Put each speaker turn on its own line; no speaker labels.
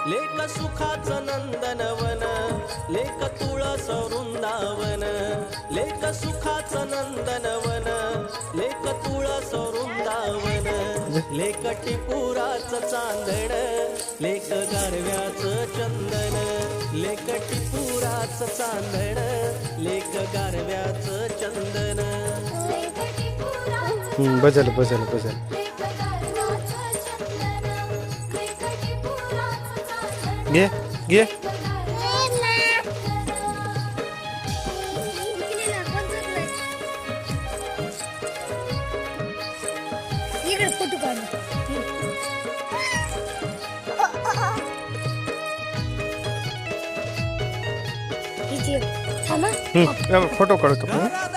लेक सुखाचं नंदनवन, लेक तुळस वृंदावन. लेक सुखाचं नंदनवन, लेक तुळस वृंदावन. लेक टिपुराचं चांदण, लेक गारव्याचं चंदन. लेक टिपुराचं चांदण, लेक गारव्याचं चंदन.
बजल बजल बजल. घे घे.
इकडे फोटो काढ. थांबा
फोटो काढतो.